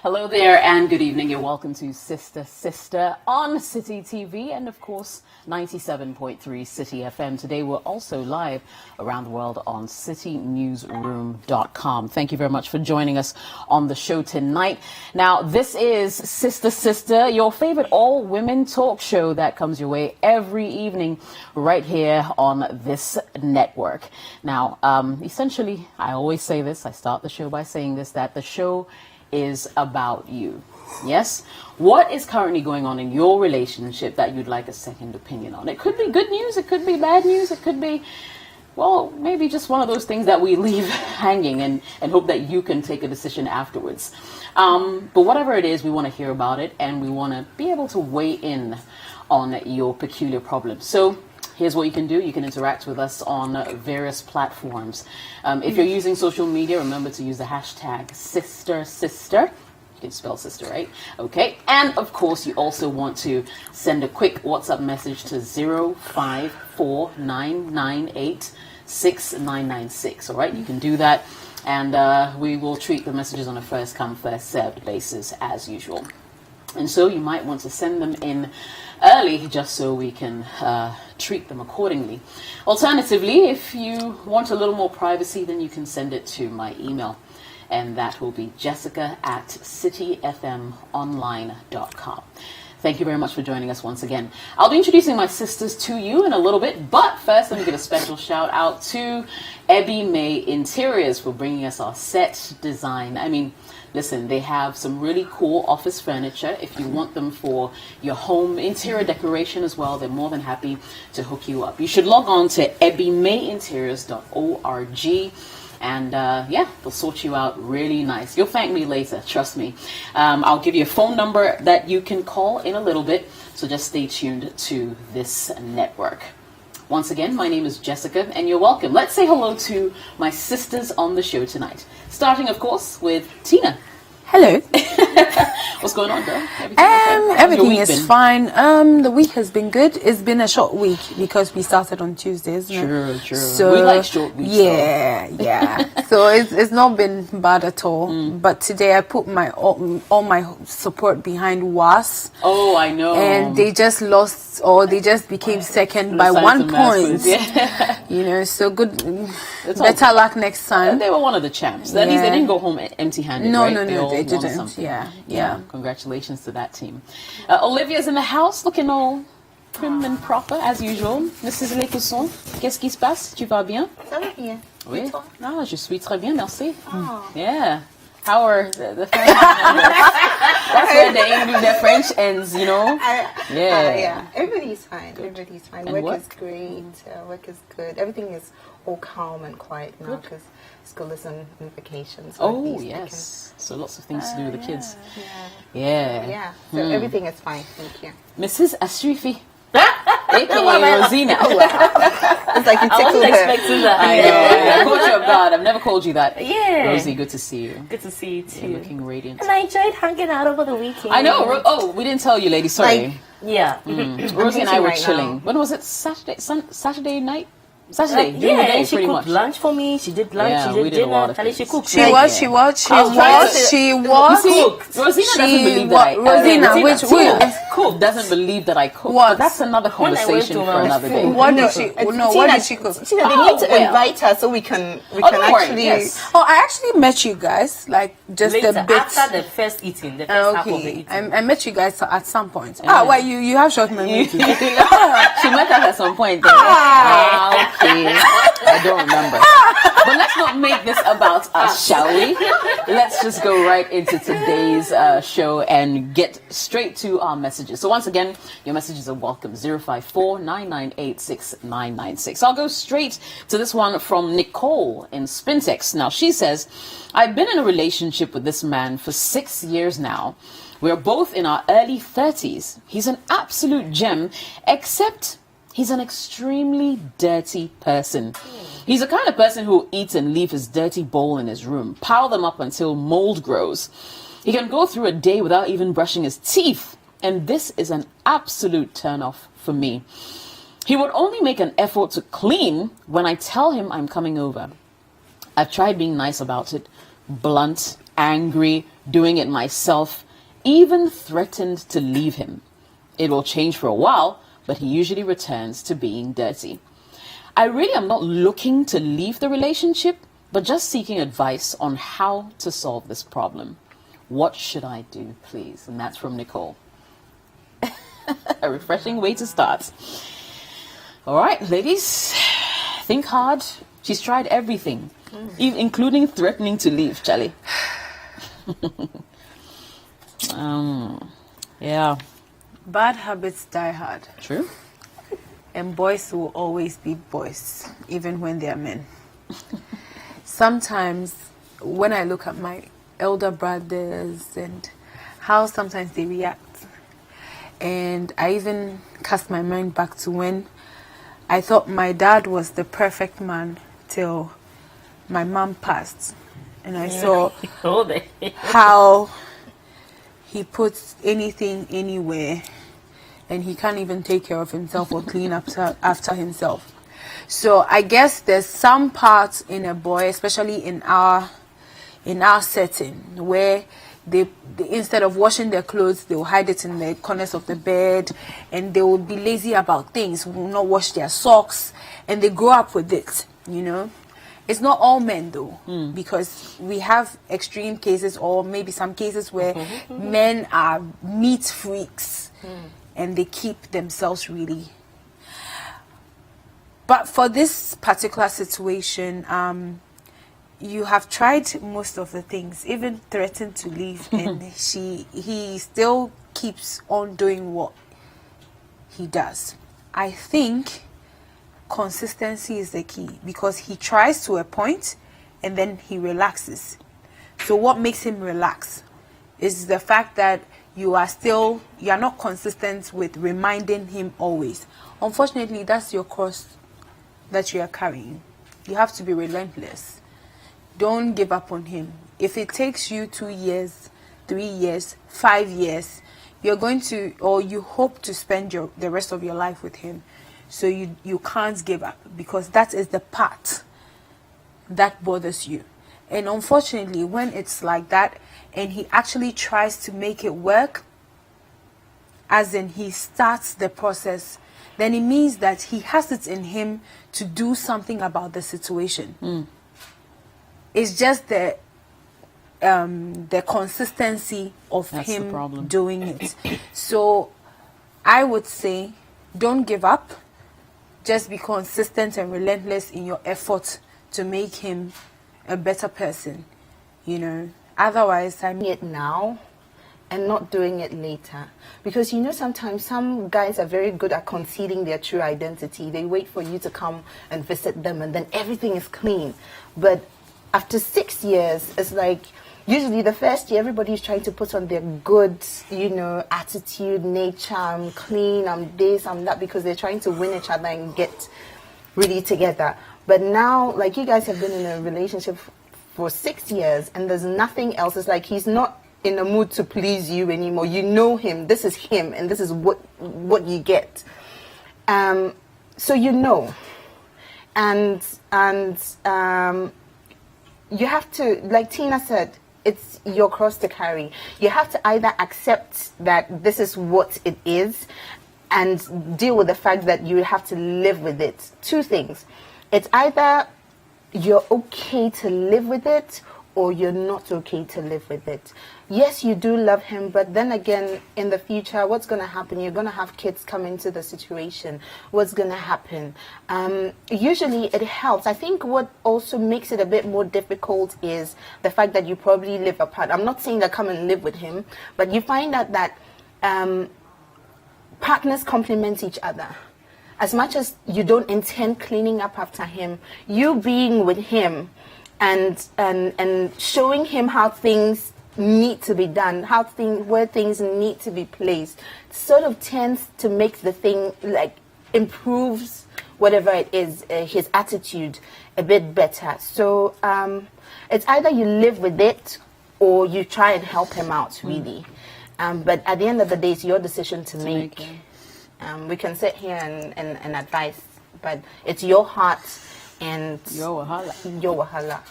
Hello there and good evening. You're welcome to Sister on City TV and of course 97.3 City FM. Today we're also live around the world on citynewsroom.com. Thank you very much for joining us on the show tonight. Now this is Sister, your favorite all-women talk show that comes your way every evening right here on this network. Now essentially, I always say this, I start the show by saying this, that the show is about you. Yes? What is currently going on in your relationship that you'd like a second opinion on? It could be good news, it could be bad news, it could be, well, maybe just one of those things that we leave hanging and hope that you can take a decision afterwards. But whatever it is, we want to hear about it and we want to be able to weigh in on your peculiar problem. So here's what you can do. You can interact with us on various platforms. If you're using social media, remember to use the hashtag #sister. You can spell sister, right? Okay. And of course, you also want to send a quick WhatsApp message to 0549986996. All right. You can do that. And we will treat the messages on a first come, first served basis as usual. And so you might want to send them in early just so we can treat them accordingly. Alternatively, if you want a little more privacy, then you can send it to my email. And that will be jessica@cityfmonline.com. Thank you very much for joining us once again. I'll be introducing my sisters to you in a little bit, but first let me give a special shout out to Ebby May Interiors for bringing us our set design. I mean, listen, they have some really cool office furniture. If you want them for your home interior decoration as well, they're more than happy to hook you up. You should log on to ebbymayinteriors.org. And yeah, they'll sort you out really nice. You'll thank me later, trust me. I'll give you a phone number that you can call in a little bit, so just stay tuned to this network. Once again, my name is Jessica, and you're welcome. Let's say hello to my sisters on the show tonight. Starting, of course, with Tina. Hello. What's going on, girl? Everything is fine. The week has been good. It's been a short week because we started on Tuesday, isn't it? True. So, we like short weeks. Yeah. So it's not been bad at all. But today I put all my support behind WAS. Oh, I know. And they just lost, or they just became second by 1 point. Yeah. You know, so good. Better luck next time. They were one of the champs. At least they didn't go home empty-handed. No, right? no, they didn't. Yeah. Congratulations to that team. Olivia's in the house, looking all prim and proper as usual. Mrs. Lecousson, qu'est-ce qui se passe? Tu vas bien? Ça va bien. Oui. Ah, je suis très bien, merci. Oh. Yeah. How are the French? That's where their French ends, you know? Yeah. Everybody's fine. Good. Everybody's fine. And Work is great. Work is good. Everything is all calm and quiet now because school is on vacation. So Oh, yes. So lots of things to do with the kids. Yeah. So everything is fine. Thank you. Mrs. Asrifi. AKA Rosina. Oh, wow. It's like you tickled her. Expecting that. I know. I called you up God. I've never called you that. Yeah. Rosie, good to see you. Good to see you too. You're looking radiant. And I enjoyed hanging out over the weekend. I know. Oh, we didn't tell you, lady. Sorry. Yeah. Rosie and I were right chilling. now. When was it? Saturday night? Saturday. during the Yeah, day, and she pretty cooked much. lunch for me. She did lunch. Yeah, she we did did a lot dinner. of Tali, she things. cooked. She right? was. You see, Rosina doesn't believe that I Rosina, Tina doesn't believe that I cook. What? But that's another When I went conversation to for my another day. What did she? What did she cook? Tina, they need to invite her so we can don't worry, actually. yes. Oh, I actually met you guys like just Later, a bit. after the first eating, the first half of the Okay, eating. I met you guys at some point. Well, you have short memory too. She met us at some point. Okay. I don't remember. But let's not make this about us, shall we? Let's just go right into today's show and get straight to our messages. So once again, your messages are welcome. 054-998-6996. I'll go straight to this one from Nicole in Spintex. Now, she says, I've been in a relationship with this man for 6 years now. We're both in our early 30s. He's an absolute gem, except he's an extremely dirty person. He's the kind of person who eats and leave his dirty bowl in his room, pile them up until mold grows. He can go through a day without even brushing his teeth, and this is an absolute turn-off for me. He would only make an effort to clean when I tell him I'm coming over. I've tried being nice about it, blunt angry, doing it myself, even threatened to leave him. It will change for a while, but he usually returns to being dirty. I really am not looking to leave the relationship, but just seeking advice on how to solve this problem. What should I do, please? And that's from Nicole. A refreshing way to start. All right, ladies, think hard. She's tried everything, including threatening to leave, Charlie. Yeah. Bad habits die hard. True. And boys will always be boys, even when they are men. Sometimes, when I look at my elder brothers and how sometimes they react, and I even cast my mind back to when I thought my dad was the perfect man till my mom passed, and I saw how he puts anything anywhere, and he can't even take care of himself or clean up after himself. So I guess there's some parts in a boy, especially in our setting, where they instead of washing their clothes, they will hide it in the corners of the bed, and they will be lazy about things, will not wash their socks, and they grow up with it, you know. It's not all men though, because we have extreme cases, or maybe some cases where men are neat freaks and they keep themselves really. But for this particular situation, you have tried most of the things, even threatened to leave, and he still keeps on doing what he does. I think consistency is the key, because he tries to a point and then he relaxes. So what makes him relax is the fact that you are not consistent with reminding him always. Unfortunately, that's your cross that you are carrying. You have to be relentless. Don't give up on him. If it takes you 2 years, 3 years, 5 years, you're going to, or you hope to spend the rest of your life with him. So you can't give up, because that is the part that bothers you. And unfortunately, when it's like that and he actually tries to make it work, as in he starts the process, then it means that he has it in him to do something about the situation. It's just the consistency of him doing it. So I would say, don't give up. Just be consistent and relentless in your effort to make him a better person. You know, otherwise, it now and not doing it later, because you know sometimes some guys are very good at concealing their true identity. They wait for you to come and visit them, and then everything is clean. But after 6 years, it's like usually the first year everybody's trying to put on their good, you know, attitude, nature, I'm clean, I'm this, I'm that, because they're trying to win each other and get really together. But now, like, you guys have been in a relationship for 6 years and there's nothing else. It's like he's not in a mood to please you anymore. You know him, this is him, and this is what you get. So you know, and you have to, like Tina said, it's your cross to carry. You have to either accept that this is what it is and deal with the fact that you have to live with it. Two things. It's either you're okay to live with it, or you're not okay to live with it. Yes, you do love him, but then again, in the future, what's going to happen? You're going to have kids come into the situation. What's going to happen? Usually it helps. I think what also makes it a bit more difficult is the fact that you probably live apart. I'm not saying that come and live with him, but you find out that partners complement each other. As much as you don't intend cleaning up after him, you being with him and showing him how things need to be done, where things need to be placed, sort of tends to make the thing, like, improves whatever it is, his attitude a bit better. So it's either you live with it or you try and help him out, really. But at the end of the day, it's your decision to make. We can sit here and advise, but it's your heart and your wahala. Your wahala.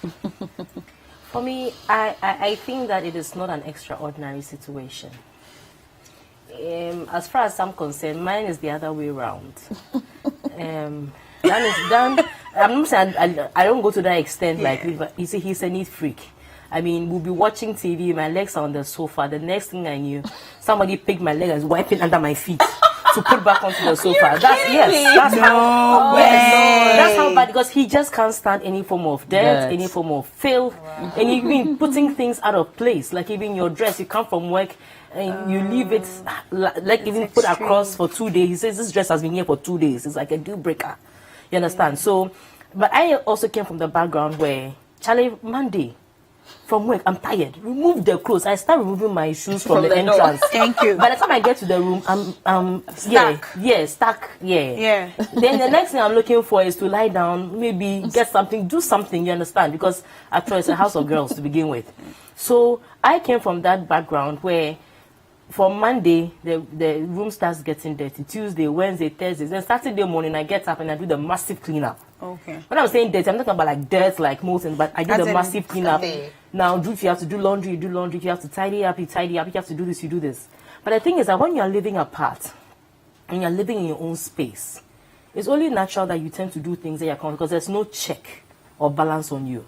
For me, I think that it is not an extraordinary situation. As far as I'm concerned, mine is the other way around. Dan, I'm not saying I don't go to that extent. Like, you see, he's a neat freak. I mean, we'll be watching TV, my legs are on the sofa. The next thing I knew, somebody picked my leg and was wiping under my feet to put back onto the sofa. That's how bad, because he just can't stand any form of dirt, any form of filth, and even putting things out of place. Like even your dress, you come from work and you leave it, like even put across for 2 days. He says this dress has been here for 2 days. It's like a deal breaker. You understand? So, but I also came from the background where, Charlie, Monday, from work, I'm tired. Remove the clothes. I start removing my shoes from the entrance. Thank you. By the time I get to the room, I'm stuck. Stuck. Then the next thing I'm looking for is to lie down, maybe get something, do something. You understand? Because after all, it's a house of girls to begin with. So I came from that background where, from Monday, the room starts getting dirty. Tuesday, Wednesday, Thursday. Then Saturday morning, I get up and I do the massive cleanup. Okay. When I'm saying dirty, I'm not talking about like dirt, like molten, but I do the massive cleanup. Okay. Now, if you have to do laundry, you do laundry. If you have to tidy up, you tidy up. If you have to do this, you do this. But the thing is that when you're living apart, and you're living in your own space, it's only natural that you tend to do things that you're comfortable because there's no check or balance on you.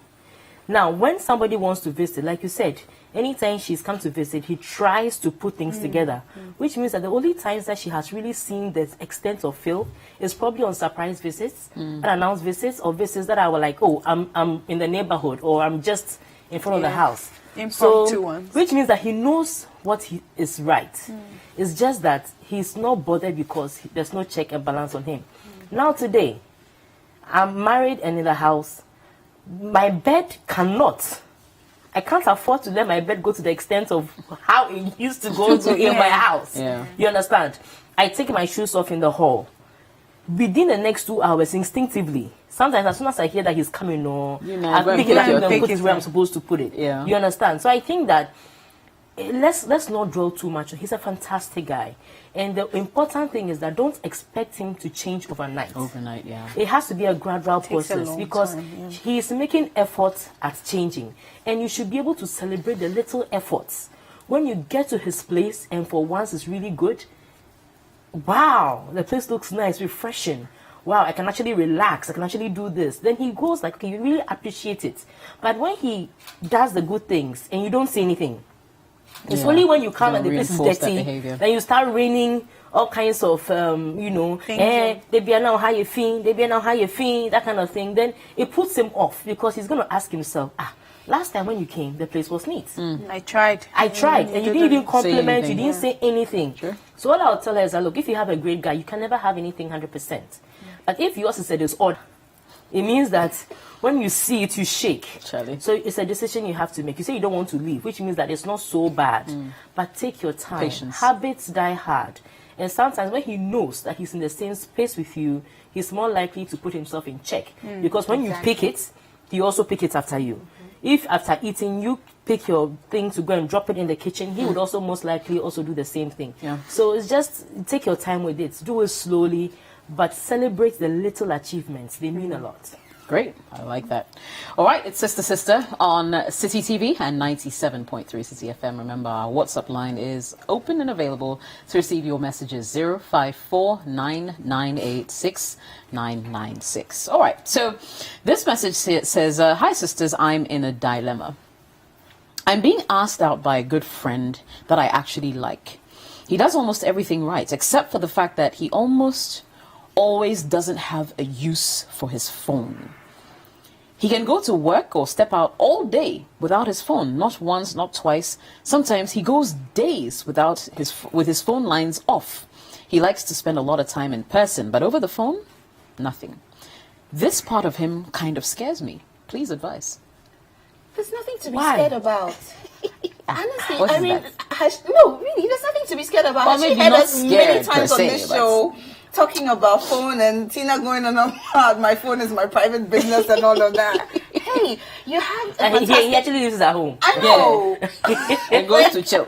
Now, when somebody wants to visit, like you said, anytime she's come to visit, he tries to put things together, which means that the only times that she has really seen the extent of filth is probably on surprise visits, unannounced visits, or visits that are like, oh, I'm in the neighborhood, or I'm just in front of the house. Impromptu ones. Which means that he knows what is right. It's just that he's not bothered because there's no check and balance on him. Now today, I'm married and in the house. My bed I can't afford to let my bed go to the extent of how it used to go to in my house. You understand? I take my shoes off in the hall. Within the next 2 hours, instinctively, sometimes as soon as I hear that he's coming, I pick it up and put it where I'm supposed to put it. You understand? So I think that let's not dwell too much. He's a fantastic guy. And the important thing is that don't expect him to change overnight. It has to be a gradual process because he is making efforts at changing. And you should be able to celebrate the little efforts. When you get to his place and for once it's really good, wow, the place looks nice, refreshing. Wow, I can actually relax. I can actually do this. Then he goes like, okay, you really appreciate it. But when he does the good things and you don't say anything, it's only when you come and the place is dirty, then you start raining all kinds of, they be now how you feel, that kind of thing. Then it puts him off because he's going to ask himself, last time when you came, the place was neat. I tried. And you didn't even compliment, you didn't say anything. So what I'll tell her is that, look, if you have a great guy, you can never have anything 100%. But if yours is a disorder, it means that when you see it, you shake. Charlie. So it's a decision you have to make. You say you don't want to leave, which means that it's not so bad. But take your time. Patience. Habits die hard. And sometimes when he knows that he's in the same space with you, he's more likely to put himself in check. Because when you pick it, he also pick it after you. If after eating, you pick your thing to go and drop it in the kitchen, he would also most likely also do the same thing. So it's just take your time with it. Do it slowly, but celebrate the little achievements. They mean a lot. Great. I like that. All right. It's Sister on City TV and 97.3 City FM. Remember, our WhatsApp line is open and available to receive your messages 054-998-6996. All right. So this message says, hi, sisters. I'm in a dilemma. I'm being asked out by a good friend that I actually like. He does almost everything right, except for the fact that he almost always doesn't have a use for his phone. He can go to work or step out all day without his phone, not once, not twice. Sometimes he goes days with his phone lines off. He likes to spend a lot of time in person, but over the phone, nothing. This part of him kind of scares me. Please advise. There's nothing to be scared about. Honestly, I mean, no, really, there's nothing to be scared about. Well, She maybe heard not us many scared per times on se, this but- show talking about phone and Tina going on about my phone is my private business and all of that. Hey, you have a And he fantastic... actually lives at home. I know. And goes to chill.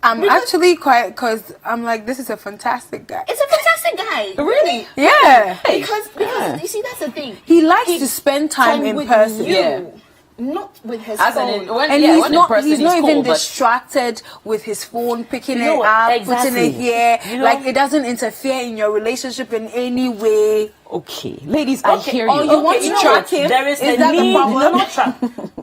I'm actually quite, because I'm like, this is a fantastic guy. It's a fantastic guy. Really? Yeah. Because you see, that's the thing. He likes to spend time in with person. you. Not with his As phone. in, when, And yeah, he's when not, in person, he's not cool, even but distracted with his phone, picking You know it what? up, Exactly. putting it here. You know- Like, it doesn't interfere in your relationship in any way. okay, ladies, I hear or you. you want Okay, to know track what? him? There is Is a that the need. problem? No, not track.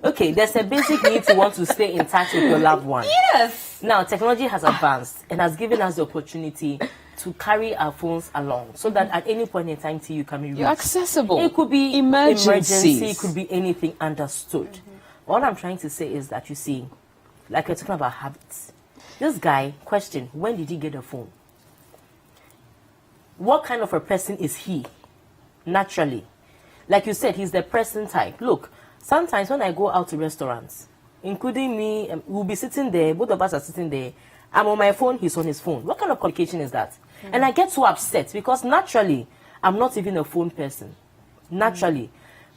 Okay, there's a basic need to want to stay in touch with your loved one. Yes. Now, technology has advanced and has given us the opportunity to carry our phones along so that at any point in time till you can be reached. You're accessible. It could be Emergencies. emergency, it could be anything understood. What I'm trying to say is that, you see, like we're talking about habits. This guy, question, when did he get a phone? What kind of a person is he? Naturally. Like you said, he's the person type. Look, sometimes when I go out to restaurants, including me, we'll be sitting there, both of us are sitting there. I'm on my phone, he's on his phone. What kind of communication is that? And I get so upset because naturally, I'm not even a phone person. Naturally.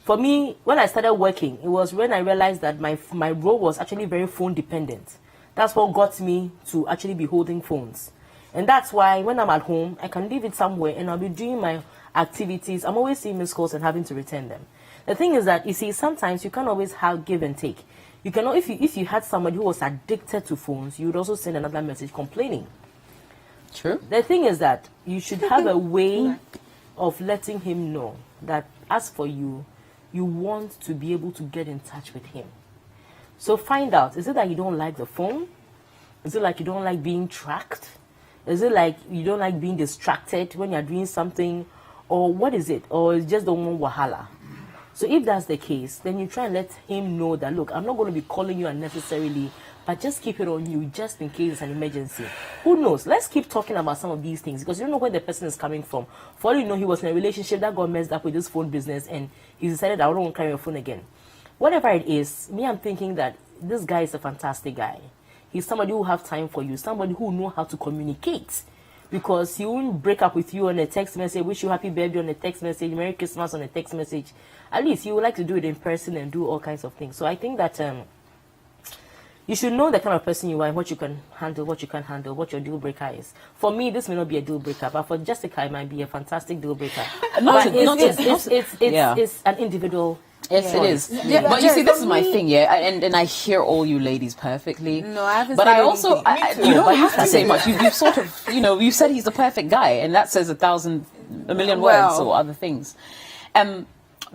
For me, when I started working, it was when I realized that my role was actually very phone dependent. That's what got me to actually be holding phones. And that's why when I'm at home, I can leave it somewhere and I'll be doing my activities. I'm always seeing missed calls and having to return them. The thing is that, you see, sometimes you can't always have give and take. You cannot, if you had somebody who was addicted to phones, you would also send another message complaining. True. The thing is that you should have a way of letting him know that as for you, you want to be able to get in touch with him. So find out, is it that you don't like the phone? Is it like you don't like being tracked? Is it like you don't like being distracted when you're doing something? Or what is it? Or it's just the one wahala? So if that's the case, then you try and let him know that, look, I'm not going to be calling you unnecessarily, but just keep it on you just in case it's an emergency. Who knows? Let's keep talking about some of these things because you don't know where the person is coming from. For all you know, he was in a relationship that got messed up with this phone business and he decided, I don't want to carry your phone again. Whatever it is, me, I'm thinking that this guy is a fantastic guy. He's somebody who will have time for you, somebody who will know how to communicate. Because he won't break up with you on a text message, wish you happy birthday on a text message, Merry Christmas on a text message. At least he would like to do it in person and do all kinds of things. So I think that you should know the kind of person you are, what you can handle, what you can't handle, what your deal breaker is. For me, this may not be a deal breaker, but for Jessica, it might be a fantastic deal breaker. It's an individual. Yes, it is. Yeah, but you see, this is for my me- thing, yeah, and I hear all you ladies perfectly. No, I haven't But said I also, anything. you don't But have you to say said much. You sort of, you said he's the perfect guy, and that says a million words Well. or other things.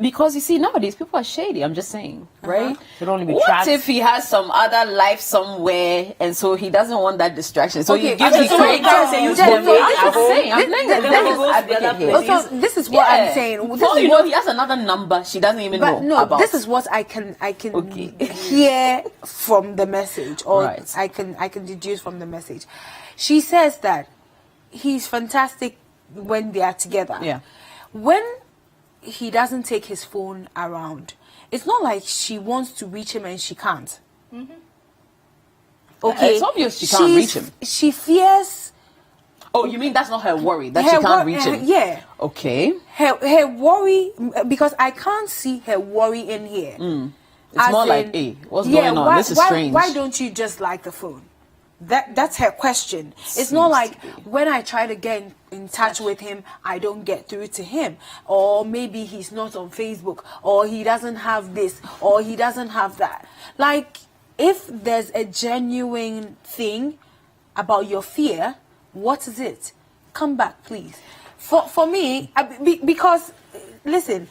Because you see, nowadays people are shady. I'm just saying, right? Should only be What tracked. if he has some other life somewhere, and so he doesn't want that distraction? So Okay, you give okay, me so credit. guys say you I'm just wait just at home. saying. I'm playing the Then he devil's goes to the advocate other here. place. Also, this is what I'm saying. This For all is you what- know, he has another number she doesn't even But know no, about. this is what I can Okay. hear from the message, or Right. I can deduce from the message. She says that he's fantastic when they are together. Yeah. When he doesn't take his phone around, it's not like she wants to reach him and she can't. Okay, It's obvious she can't reach him. She fears Oh, you mean that's not her worry that her she can't wor- reach him? Yeah. Okay. Her worry, because I can't see her worry in here. It's As more like, in, hey, what's going on? This is strange. Why don't you just like the phone? That's her question. It's not like when I try to get in touch with him, I don't get through to him, or maybe he's not on Facebook, or he doesn't have this, or he doesn't have that. Like, if there's a genuine thing about your fear, what is it? Come back, please. For me, because listen.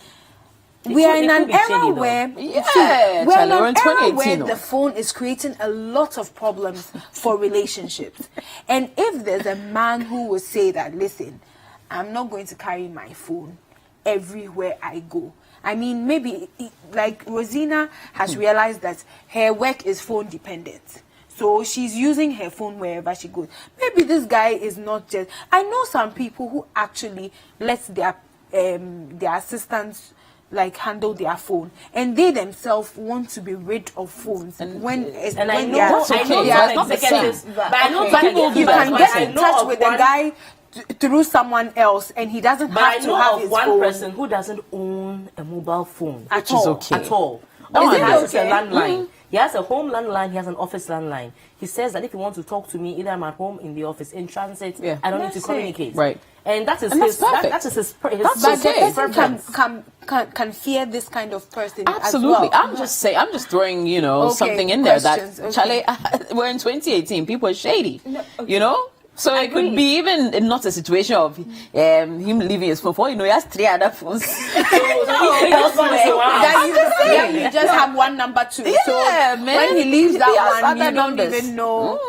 We are could- in it could an be shady, era though. where Yeah, we're in Charlie, we're an in era 2018 where now. the phone is creating a lot of problems for relationships. And if there's a man who will say that, listen, I'm not going to carry my phone everywhere I go. I mean, maybe like Rosina has realized that her work is phone dependent. So she's using her phone wherever she goes. Maybe this guy is not just. I know some people who actually let their assistants like handle their phone, and they themselves want to be rid of phones And when And I when know, they are- That's okay. I know they are- That's not some the executives, same. but I know but some people you do that. can But get I in know touch of with one- the guy through someone else, and he doesn't But I have to know have of his one phone person who doesn't own a mobile phone at Which is all. okay. at all. That one He has okay? a landline. He has a home landline. He has an office landline. He says that if you want to talk to me, either I'm at home, in the office, in transit, Yeah. I don't need to That's communicate. Right. And that is And that's his. perfect. That is his. That's But the okay. person can fear this kind of person Absolutely. as well. I'm just saying, I'm just throwing, Okay, something in there that, questions, okay. Charlie, we're in 2018. People are shady, No, okay. you know? So it could Agreed. be even not a situation of him leaving his phone. For all you know, he has 3 other phones. That you just have one number too. Yeah, so man. when he leaves He that has one, you other don't numbers. even know.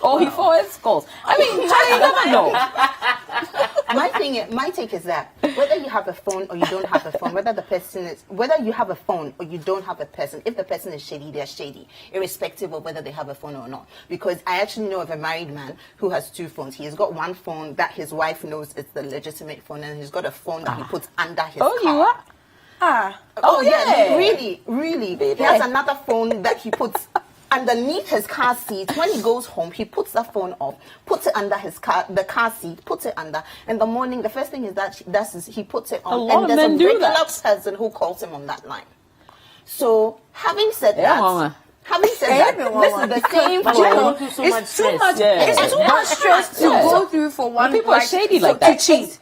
Or he forwards calls. I mean, Charlie, you never know. My take is that whether you have a phone or you don't have a phone, whether you have a phone or you don't have a person, if the person is shady, they're shady, irrespective of whether they have a phone or not. Because I actually know of a married man who has 2 phones. He has got one phone that his wife knows is the legitimate phone, and he's got a phone that he puts under his car. You are? Oh yeah. Really. He has another phone that he puts underneath his car seat. When he goes home, he puts the phone off, puts it under the car seat, puts it under. In the morning, the first thing is that he puts it on. A lot of and there's men a do regular that. person who calls him on that line. So, having said Yeah, that, mama. having said that, this is the same But you phone. don't do so much It's too stress. much. Yeah. It's too much stress to Yeah. go through for one. people are shady like to that. cheat.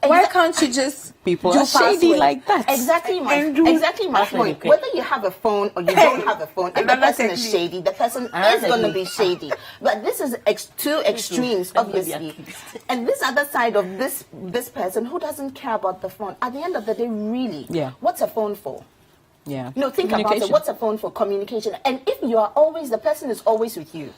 Why can't you just People do are shady password? like that. Exactly my That's really point. quick. Whether you have a phone or you don't have a phone, if the Another person is technique. shady, the person Another is going to technique. be shady. But this is two extremes, Let me be obviously. accused. And this other side of this person who doesn't care about the phone. At the end of the day, really, Yeah. what's a phone for? Yeah. No, think about it. Communication. What's a phone for? Communication. And if you are always, the person is always with you.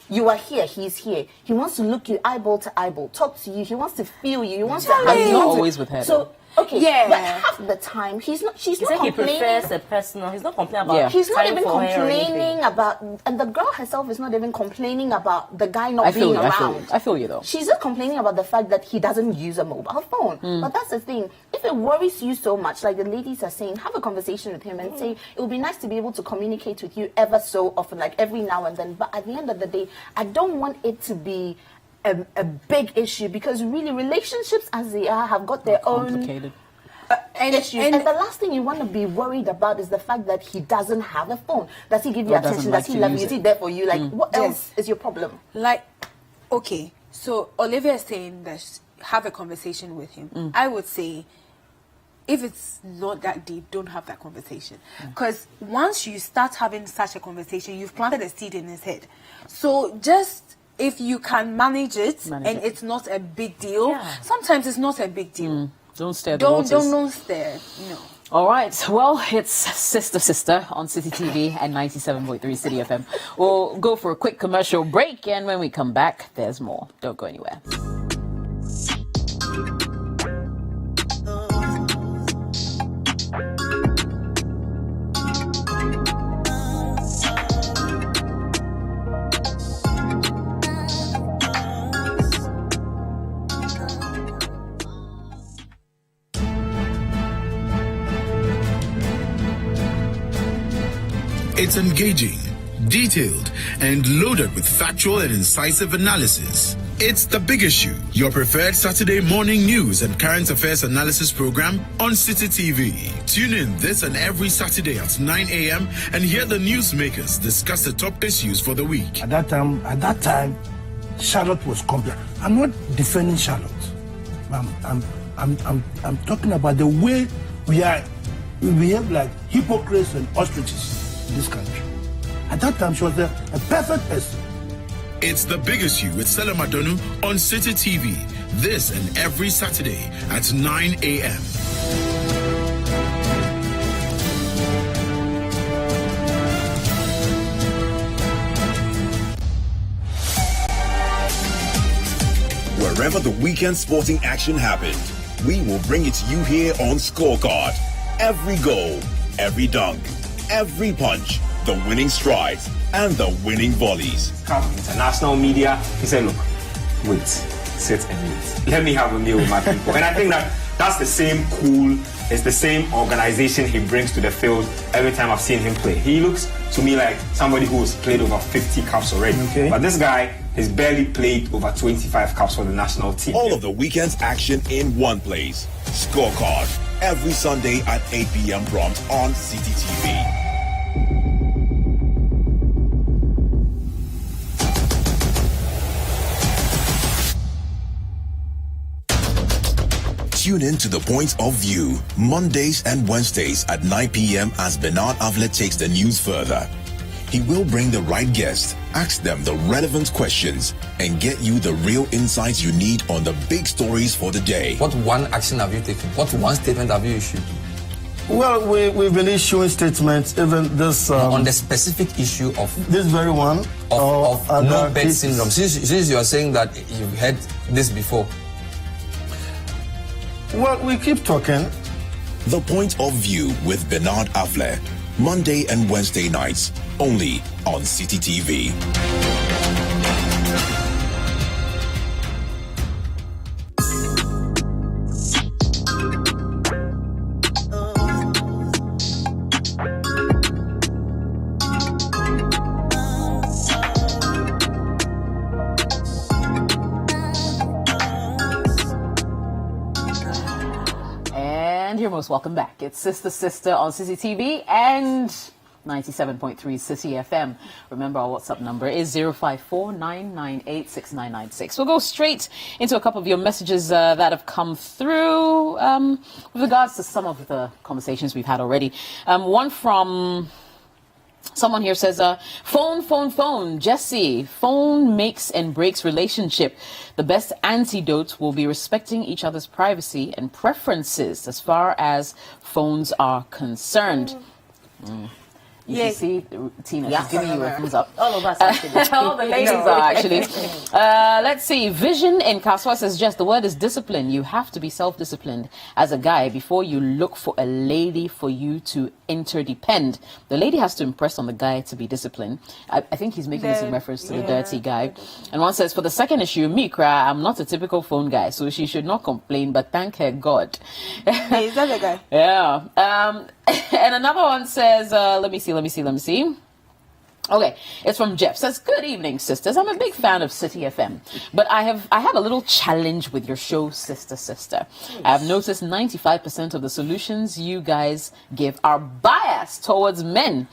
You are here, he's here. He wants to look you eyeball to eyeball, talk to you. He wants to feel you. He wants to. But he's he not wants to- always with her, So okay, Yeah. but half the time she's He not said he complaining. prefers a personal. He's not complaining about. Yeah. He's not time even for her or anything. complaining about, and the girl herself is not even complaining about the guy not I feel being you. around. I feel you though. She's just complaining about the fact that he doesn't use a mobile phone. But that's the thing. If it worries you so much, like the ladies are saying, have a conversation with him and say, it would be nice to be able to communicate with you ever so often, like every now and then. But at the end of the day, I don't want it to be a big issue, because really relationships as they are have got their own Complicated. issues. And the last thing you want to be worried about is the fact that he doesn't have a phone. Does he give you Or doesn't attention? like Does he to love use you? Is it. he there for you? Like, what Yes. else is your problem? Like, okay, so Olivia is saying that have a conversation with him. I would say, if it's not that deep, don't have that conversation. Because once you start having such a conversation, you've planted a seed in his head. So just, if you can manage it, Manage and it. it's not a big deal, Yeah. sometimes it's not a big deal. Don't stare at the Don't waters. stare. No. All right. Well, it's Sister on City TV and 97.3 City FM. We'll go for a quick commercial break, and when we come back, there's more. Don't go anywhere. It's engaging, detailed, and loaded with factual and incisive analysis. It's The Big Issue, your preferred Saturday morning news and current affairs analysis program on City TV. Tune in this and every Saturday at 9 a.m. and hear the newsmakers discuss the top issues for the week. At that time, Charlotte was complex. I'm not defending Charlotte. I'm talking about the way we behave like hypocrites and ostriches in this country. At that time, she was a perfect person. It's The Big Issue with Stella Madonu on City TV. This and every Saturday at 9 a.m. Wherever the weekend sporting action happened, we will bring it to you here on Scorecard. Every goal, every dunk, every punch, the winning strides, and the winning volleys. Come international media, he said, look, wait, sit and wait. Let me have a meal with my people. And I think that's the same cool, it's the same organization he brings to the field every time I've seen him play. He looks to me like somebody who's played over 50 caps already. Okay. But this guy has barely played over 25 caps for the national team. All of the weekend's action in one place. Scorecard. Every Sunday at 8 p.m. prompt on CTTV. Tune in to The Point of View, Mondays and Wednesdays at 9 p.m. as Bernard Avlet takes the news further. He will bring the right guests, ask them the relevant questions, and get you the real insights you need on the big stories for the day. What one action have you taken? What one statement have you issued? Well, we've been issuing statements, even this... on the specific issue of... This very one. Of no bed cases. syndrome. Since you are saying that you've heard this before. Well, we keep talking. The Point of View with Bernard Avlet, Monday and Wednesday nights, only on City TV. And you're most welcome back. It's Sister on CCTV and 97.3 City FM. Remember, our WhatsApp number is 054-998-6996. We'll go straight into a couple of your messages that have come through with regards to some of the conversations we've had already. One from... Someone here says, phone, Jesse. Phone makes and breaks relationship. The best antidote will be respecting each other's privacy and preferences as far as phones are concerned. You Yes. see, Tina, she's giving you a thumbs up. All of us actually. All the ladies are actually. Let's see. Vision in Kaswa says, just the word is discipline. You have to be self-disciplined as a guy before you look for a lady for you to interdepend. The lady has to impress on the guy to be disciplined. I think he's making this in reference to the dirty guy. And one says, for the second issue, Mikra, I'm not a typical phone guy, so she should not complain, but thank her God. Hey, is that the guy? Yeah. And another one says, let me see. Okay, it's from Jeff. Says, good evening, sisters. I'm a big fan of City FM, but I have a little challenge with your show, Sister. I have noticed 95% of the solutions you guys give are biased towards men.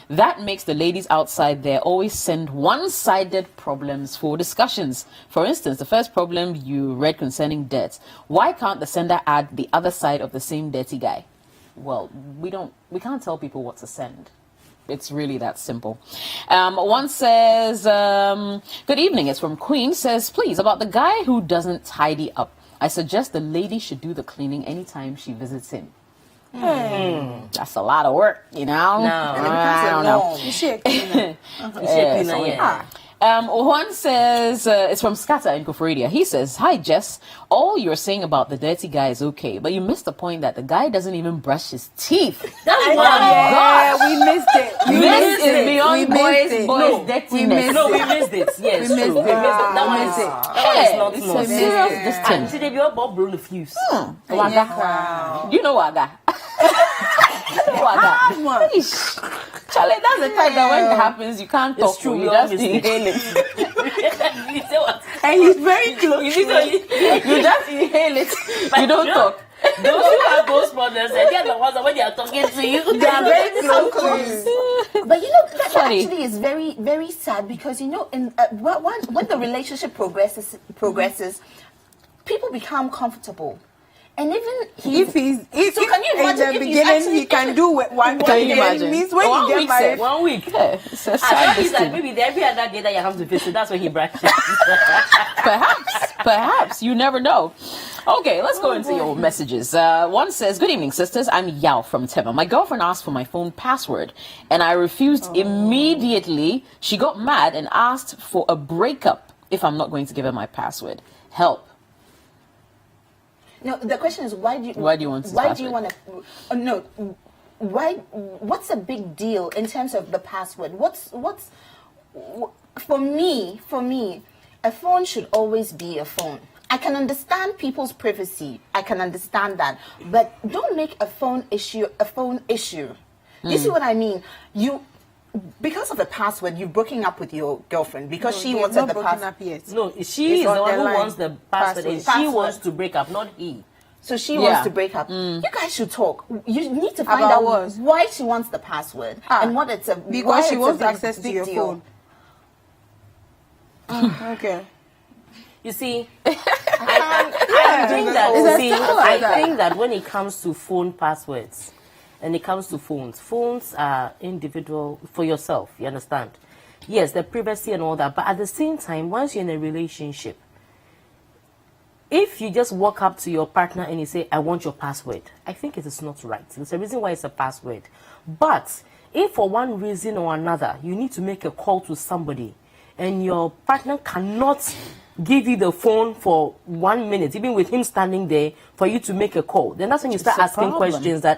That makes the ladies outside there always send one-sided problems for discussions. For instance, the first problem you read concerning dirt. Why can't the sender add the other side of the same dirty guy? Well, we can't tell people what to send. It's really that simple. One says, good evening. It's from Queen. Says, please, about the guy who doesn't tidy up. I suggest the lady should do the cleaning anytime she visits him. That's a lot of work, you know? No. I don't know. You should clean One says, it's from Scatter in Koforidia. He says, hi, Jess. All you're saying about the dirty guy is okay, but you missed the point that the guy doesn't even brush his teeth. That's Yeah, we missed it. This is beyond boys' No, dirtiness. No, we missed it. Yes, We missed true. it. We missed it. That one is Hey, not it's small. a serious distance. See, they be all about blow the fuse. Waga. You know Waga. Waga. Charlie, that's the type that when it happens, you can't talk. It's true. You We just all miss inhale it. You say what? And he's very close. You just inhale it. You don't talk. Those who have those problems, they're the ones that when they are talking to you, They are very close. But you know, that Funny. actually is very, very sad because, you know, in when the relationship progresses, people become comfortable. And even If can you in the imagine beginning beginning he can do one Can thing, you then imagine? means when One you get week, married, 1 week. Yeah, it's a I sad thought he's like distance. maybe every other day that you have to visit. That's when he brushes. Perhaps. You never know. Okay, let's go into your messages. One says, good evening, sisters. I'm Yao from Tema. My girlfriend asked for my phone password, and I refused immediately. She got mad and asked for a breakup if I'm not going to give her my password. Help. no, the question is why do you want his why do you password? want to what's the big deal in terms of the password? For me, a phone should always be a phone. I can understand people's privacy. I can understand that. But don't make a phone issue a phone issue. You see what I mean? Because of the password, you're breaking up with your girlfriend because she they've wanted not the broken password. up yet. No, she is It's the on one the who line. wants the password. And she Password. wants to break up, not he. So she Yeah. wants to break up. You guys should talk. You need to find About out what? why she wants the password and what it's why Because she it's wants a big, access to big your deal. phone. Okay. You see, I think that, It's see, as simple as I that. think that when it comes to phone passwords, and it comes to phones are individual for yourself. You understand? Yes, the privacy and all that, but at the same time, once you're in a relationship, if you just walk up to your partner and you say, I want your password, I think it is not right. There's a reason why it's a password. But if for one reason or another, you need to make a call to somebody and your partner cannot give you the phone for 1 minute, even with him standing there, for you to make a call, then that's when you start a asking problem. questions that,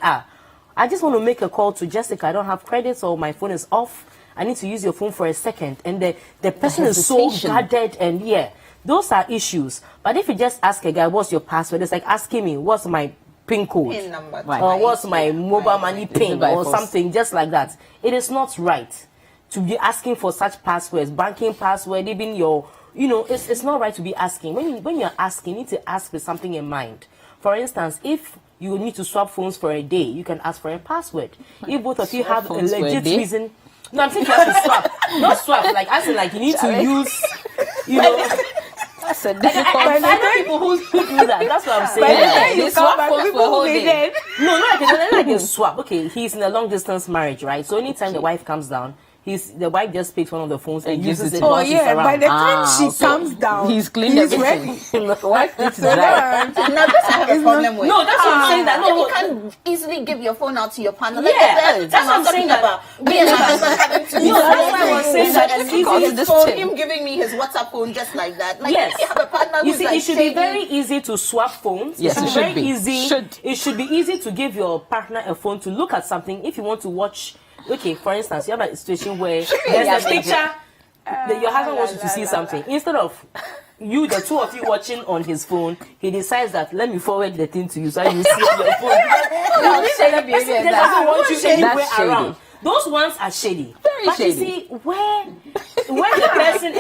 I just want to make a call to Jessica. I don't have credit or my phone is off. I need to use your phone for a second. And the person is so hesitation. guarded and those are issues. But if you just ask a guy, what's your password? It's like asking me, what's my PIN code? PIN number. Right. Or what's my mobile money PIN by or force. something just like that. It is not right to be asking for such passwords, banking password, even your, it's not right to be asking. When you're asking, you need to ask with something in mind. For instance, if you need to swap phones for a day, you can ask for a password. If both of you Swap have a phones for a legit day? reason, no, I'm saying you have to swap, not swap. Like I said, like you need to use, That's a I difficult. know people who do that. That's what I'm saying. By the Yeah, time you you swap come back, phones for a people whole will be day. dead. No, not like a swap. Okay, he's in a long distance marriage, right? So anytime the wife comes down, the wife just picks one of the phones and gives uses it it to Oh while she's yeah, by around. the time she okay. comes down, He's cleaned everything. ready. Wife needs to So dry. Now this I have a problem with. No, that's what I'm saying. That If no, you can't easily give your phone out to your partner. Yeah, that's that's what I'm talking saying that- about. Me and my husband having to No, that's why I was saying that and it's his easy- phone, This him giving me his WhatsApp phone just like that. Like yes. if you have a partner You who's see, like it should be shady, very easy to swap phones. Yes, it should very be. easy. Should. It should be easy to give your partner a phone to look at something. If you want to watch, okay, for instance, you have a situation where there's a picture that your husband wants you to see something. Instead of the two of you watching on his phone, he decides that let me forward the thing to you so you see on your phone. No, The shady person behavior, doesn't that's- want you that's anywhere shady. around. Those ones are shady. Very but shady. you see, where the person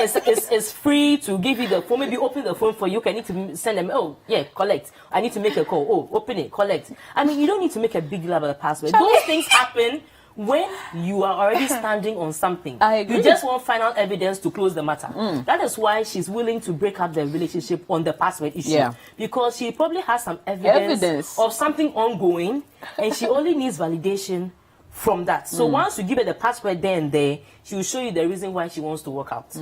is free to give you the phone, maybe open the phone for you, can need to send them, oh, yeah, collect. I need to make a call. Oh, open it, collect. I mean, you don't need to make a big deal about the password. Those things happen when you are already standing on something. I agree. You just want final evidence to close the matter. That is why she's willing to break up the relationship on the password issue. Yeah. Because she probably has some evidence of something ongoing and she only needs validation from that. So once you give her the password there and there, she will show you the reason why she wants to work out.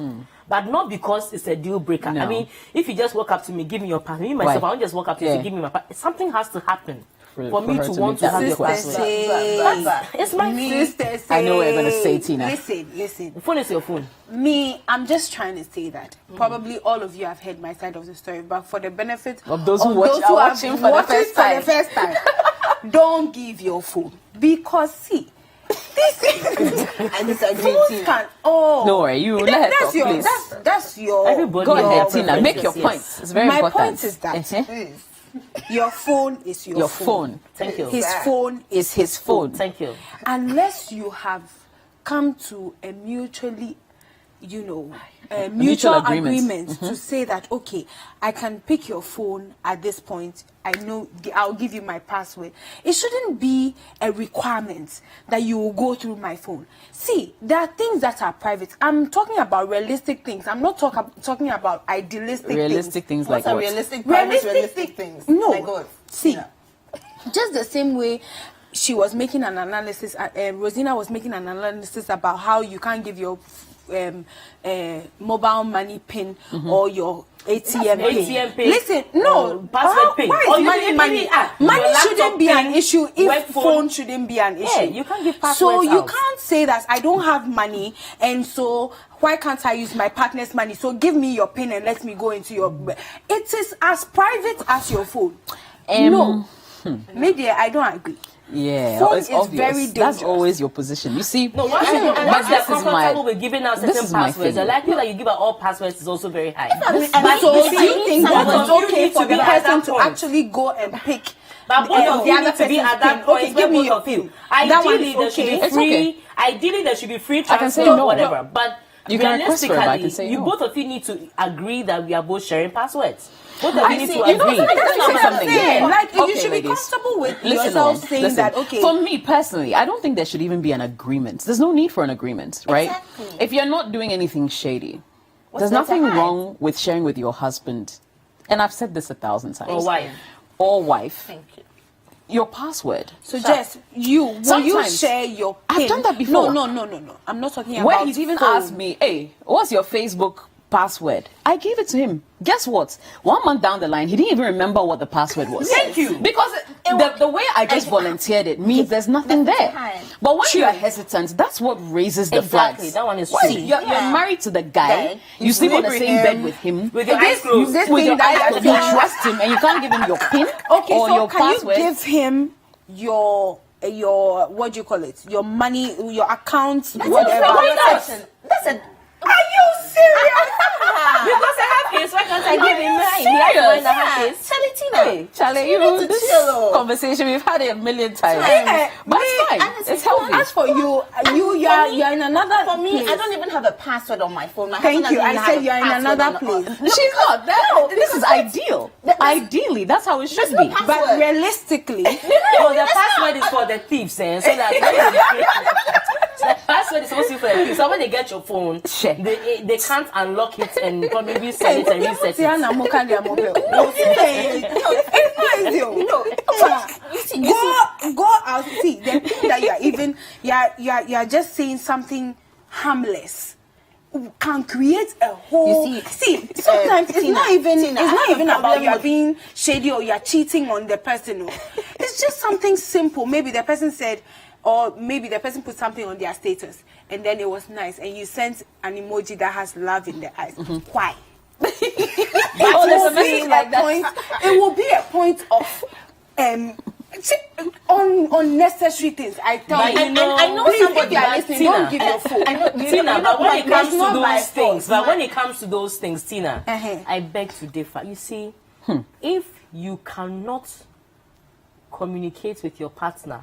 But not because it's a deal breaker. No. I mean, if you just walk up to me, give me your password. Me myself, Why? I won't just walk up to you Yeah. and say, give me my password. Something has to happen for me her to to want make to that have your request. password. It's my Sister I know what you're gonna say, say, Tina. Listen. The phone is your phone. Me, I'm just trying to say that probably all of you have heard my side of the story, but for the benefit Of those who of watch- those are who are watching for the watching first time. for the first time, don't give your phone because see, this I disagree. phones can. Oh, Don't worry, you let her that's talk, your please. that's your. Everybody Go has ahead, their Tina. Make your preferences, point. yes. It's very My important. point is that Uh-huh. your phone is Your phone. Thank you. His phone is his phone. Thank you. Unless you have come to a mutually, mutual mutual agreement. agreement to say that, okay, I can pick your phone at this point. I know I'll give you my password. It shouldn't be a requirement that you will go through my phone. See, there are things that are private. I'm talking about realistic things. I'm not talking about idealistic Realistic things like What's a what? realistic, realistic thi- things? No. Like what? See, just the same way she was making an analysis, Rosina was making an analysis about how you can't give your mobile money pin or your ATM pin. ATM pin Listen, no, or password pin. why Or is you money can money? maybe, your Money laptop shouldn't be an pin, issue work if phone. phone shouldn't be an issue. Yeah, you can't give So passwords you out. can't say that I don't have money and so why can't I use my partner's money? So give me your pin and let me go into your. It is as private as your phone. No, maybe I don't agree. Yeah, Phone it's is obvious. very That's dangerous. always your position. You see, No, once but you're this is comfortable my with giving out this certain is my passwords, the thing. likelihood that you give out all passwords is also very high. And so you do see, you think both that of it's you okay need for to be the at person that to point. actually go and pick But both of the you other need to be person's at that pin? point Okay, where give me both your of you. pin. That one Ideally, is there should be okay. It's free. okay. Ideally, there should be free I can transfer say or no. whatever. But You can request for it, but I can realistically, say you no. both of you need to agree that we are both sharing passwords. Both of you need to You know, agree. let me That's say what I'm something. saying. Yeah. Like, you Okay, should be ladies. comfortable with Listen yourself on, saying listen. that, okay. For me personally, I don't think there should even be an agreement. There's no need for an agreement, right? Exactly. If you're not doing anything shady, there's there to nothing hide? wrong with sharing with your husband. And I've said this 1,000 times. Or wife. Or wife. Thank you. Your password. So Jess, will you Sometimes- share your I've pin? done that before. No. I'm not talking Where about he's even phone. asked me, hey, what's your Facebook password? I gave it to him. Guess what? 1 month down the line, he didn't even remember what the password was. Thank you. Because the way I just volunteered it means there's nothing Nothing to there. hide. But when you are hesitant, that's what raises the Exactly, flags. that one is Why? true. You're married to the guy. Guy. You sleep on the sleep same with bed him. with him. With your eyes closed. This With thing your that eyes you closed. You are- trust him and you can't give him your pin Okay, or so your can password. you give him your what do you call it? Your money, your account, whatever. That's a. Are you serious? Because I have his, why can't I give him mine? serious? He has mine, I have Yeah, his. Charlie Tina. Hey, Charlie, You need to this chill. conversation we've had it a million times. Yeah, But it's fine. and It's healthy. As for you, you're in another For me, place. I don't even have a password on my phone. My Thank husband you. doesn't I said have a you're in password another on- place. She's not. This is ideal. Ideally, that's how it should no be. password. But realistically, No, the password is for the thieves, eh? So that so the password is supposed to be for the thieves. So when they get your phone, Sure. they can't unlock it and probably reset it and reset it. Tiana Mokania Mobile. It's not easy. Go out. See, the thing that you're just saying something harmless can create a whole. You see, sometimes it's Tina, not even. Tina, It's I not have a even about problem you're with- being shady or you're cheating on the person. No. It's just something simple. Maybe the person said, or maybe the person put something on their status, and then it was nice, and you sent an emoji that has love in the eyes. Why? Oh, there's a message like that. It will be a point of unnecessary things. I tell But you. you know- I know Please, somebody if you are you are listening. Tina. Don't give your phone. Tina, but when it comes to not my those things, fault. but when it comes to those things, Tina, Uh-huh. I beg to differ. You see, if you cannot communicate with your partner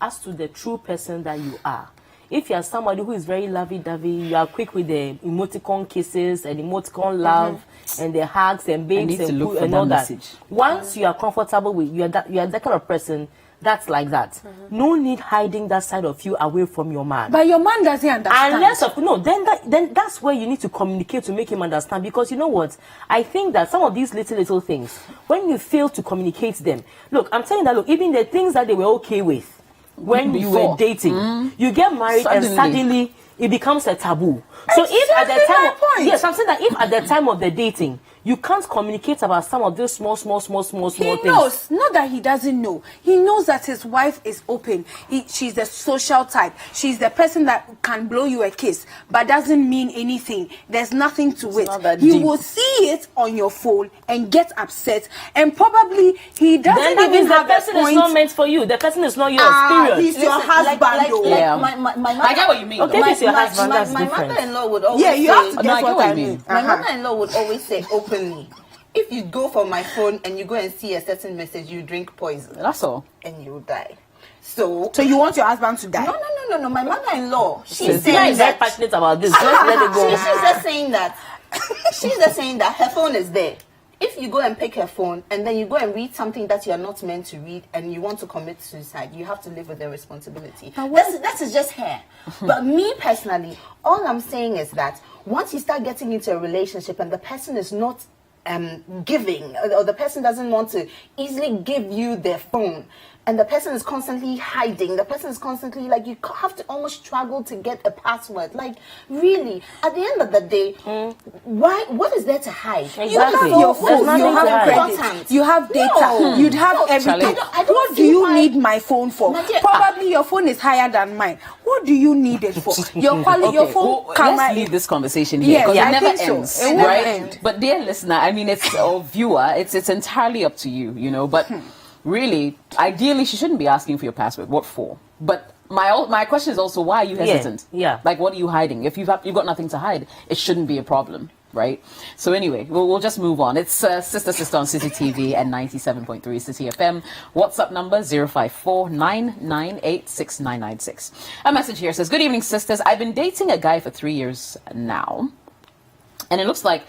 as to the true person that you are, if you are somebody who is very lovey-dovey, you are quick with the emoticon kisses and emoticon love and the hugs and babes need to and, look poo for and all that that. message. Once you are comfortable with, you are that kind of person that's like that. No need hiding that side of you away from your man. But your man doesn't understand. Unless of no, then that's where you need to communicate to make him understand. Because you know what, I think that some of these little things, when you fail to communicate them, look, I'm telling you that, look, even the things that they were okay with when you Before. were dating, you get married and suddenly it becomes a taboo. So if at the Exactly time, my of, point. yes, I'm saying that if at the time of the dating you can't communicate about some of those small He things. knows, not that he doesn't know. He knows that his wife is open. She's the social type. She's the person that can blow you a kiss, but doesn't mean anything. There's nothing to it. not that He deep. will see it on your phone and get upset, and probably he doesn't Then that even means the have person the is point. not meant for you. The person is not yours. Period. He's your husband. though. Yeah. My I get what you mean, Okay, though. If it's your husband, that's my different. mother-in-law would always Yeah, you say, have to No, I guess get what what I you mean. mean. my mother-in-law would always say openly, if you go for my phone and you go and see a certain message, you drink poison That's all. and you die. So So you want your husband to die? no. My mother-in-law, she's Tina saying is very that passionate about this. Just let it go. she's just saying that her phone is there. If you go and pick her phone and then you go and read something that you are not meant to read and you want to commit suicide, you have to live with the responsibility. That is just her. But me personally, all I'm saying is that once you start getting into a relationship and the person is not giving, or the person doesn't want to easily give you their phone, and the person is constantly hiding, the person is constantly like, you have to almost struggle to get a password. Like, really, at the end of the day, what is there to hide? You have Exactly. your There's phone, nothing you to have hide. credit, Important. you have data, No. you'd have No, everything. I don't What do see you why- need my phone for? My dear, Probably your phone is higher than mine. What do you need it for? Your quality, your phone camera. let's leave this conversation here Yes, because I it never think so. ends, It won't right? end. But dear listener, I mean, it's or viewer, it's entirely up to you, you know. But really, ideally, she shouldn't be asking for your password. What for? But my question is also, why are you hesitant? Yeah. Like, what are you hiding? If you've got nothing to hide, it shouldn't be a problem, right? So anyway, we'll just move on. It's Sister on City TV and 97.3 City FM. WhatsApp number 054-998-6996. A message here says, "Good evening, sisters. I've been dating a guy for 3 years now, and it looks like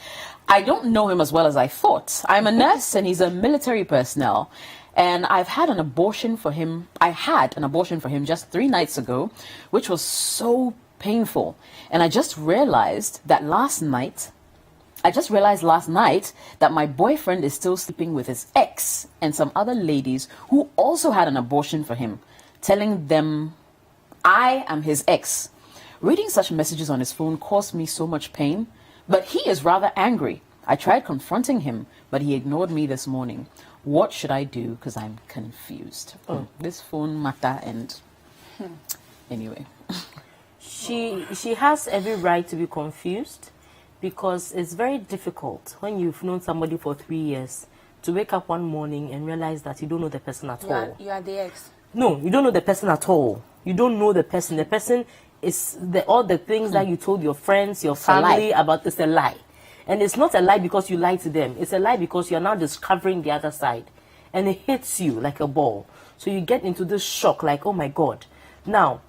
I don't know him as well as I thought. I'm a nurse and he's a military personnel. And I've had an abortion for him. I had an abortion for him just 3 nights ago, which was so painful. And I just realized last night that my boyfriend is still sleeping with his ex and some other ladies who also had an abortion for him, telling them I am his ex. Reading such messages on his phone caused me so much pain, but he is rather angry. I tried confronting him, but he ignored me this morning. What should I do? Because I'm confused. This phone matter and anyway. She has every right to be confused, because it's very difficult when you've known somebody for 3 years to wake up one morning and realize that you don't know the person at all. You are the ex. No, you don't know the person at all. You don't know the person. The person is all the things that you told your friends, your family about. It's a lie. And it's not a lie because you lied to them. It's a lie because you're now discovering the other side. And it hits you like a ball. So you get into this shock like, oh my God. Now,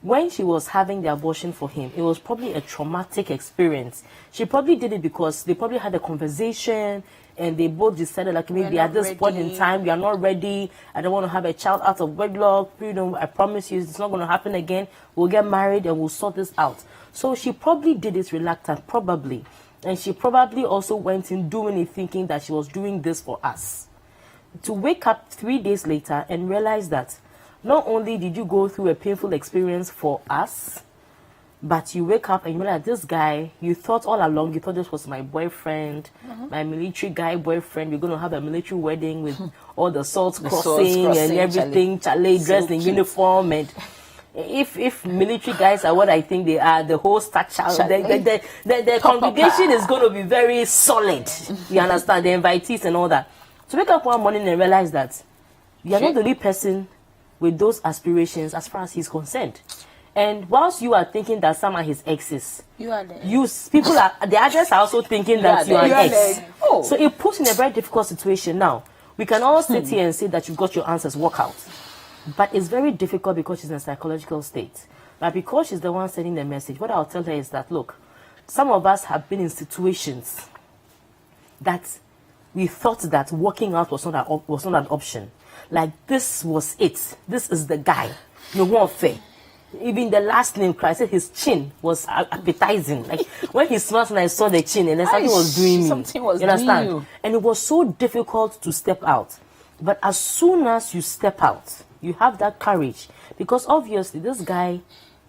when she was having the abortion for him, it was probably a traumatic experience. She probably did it because they probably had a conversation and they both decided like maybe at this point in time, we are not ready. I don't want to have a child out of wedlock. You know, I promise you it's not going to happen again. We'll get married and we'll sort this out. So she probably did it reluctant, probably. And she probably also went in doing it thinking that she was doing this for us. To wake up 3 days later and realize that not only did you go through a painful experience for us, but you wake up and you realize this guy, you thought all along, you thought this was my boyfriend, my military guy boyfriend. We're going to have a military wedding with all the swords crossing and everything, chalet dressed in uniform. And if military guys are what I think they are, the whole structure, the congregation is going to be very solid. You understand? The invitees and all that. To wake up one morning and realize that you are not the only person with those aspirations as far as he's concerned. And whilst you are thinking that some are his exes, you are the the others are also thinking that you are an ex. So it puts in a very difficult situation. Now, we can all sit here and say that you've got your answers, walk out. But it's very difficult because she's in a psychological state. But because she's the one sending the message, what I'll tell her is that, look, some of us have been in situations that we thought that walking out was not an option. Like, this was it. This is the guy. No more fair. Even the last name, Christ, his chin was appetizing. Like, when he smiled and I saw the chin, and then something was doing me. Something was you understand? doing you. And it was so difficult to step out. But as soon as you step out, you have that courage. Because obviously, this guy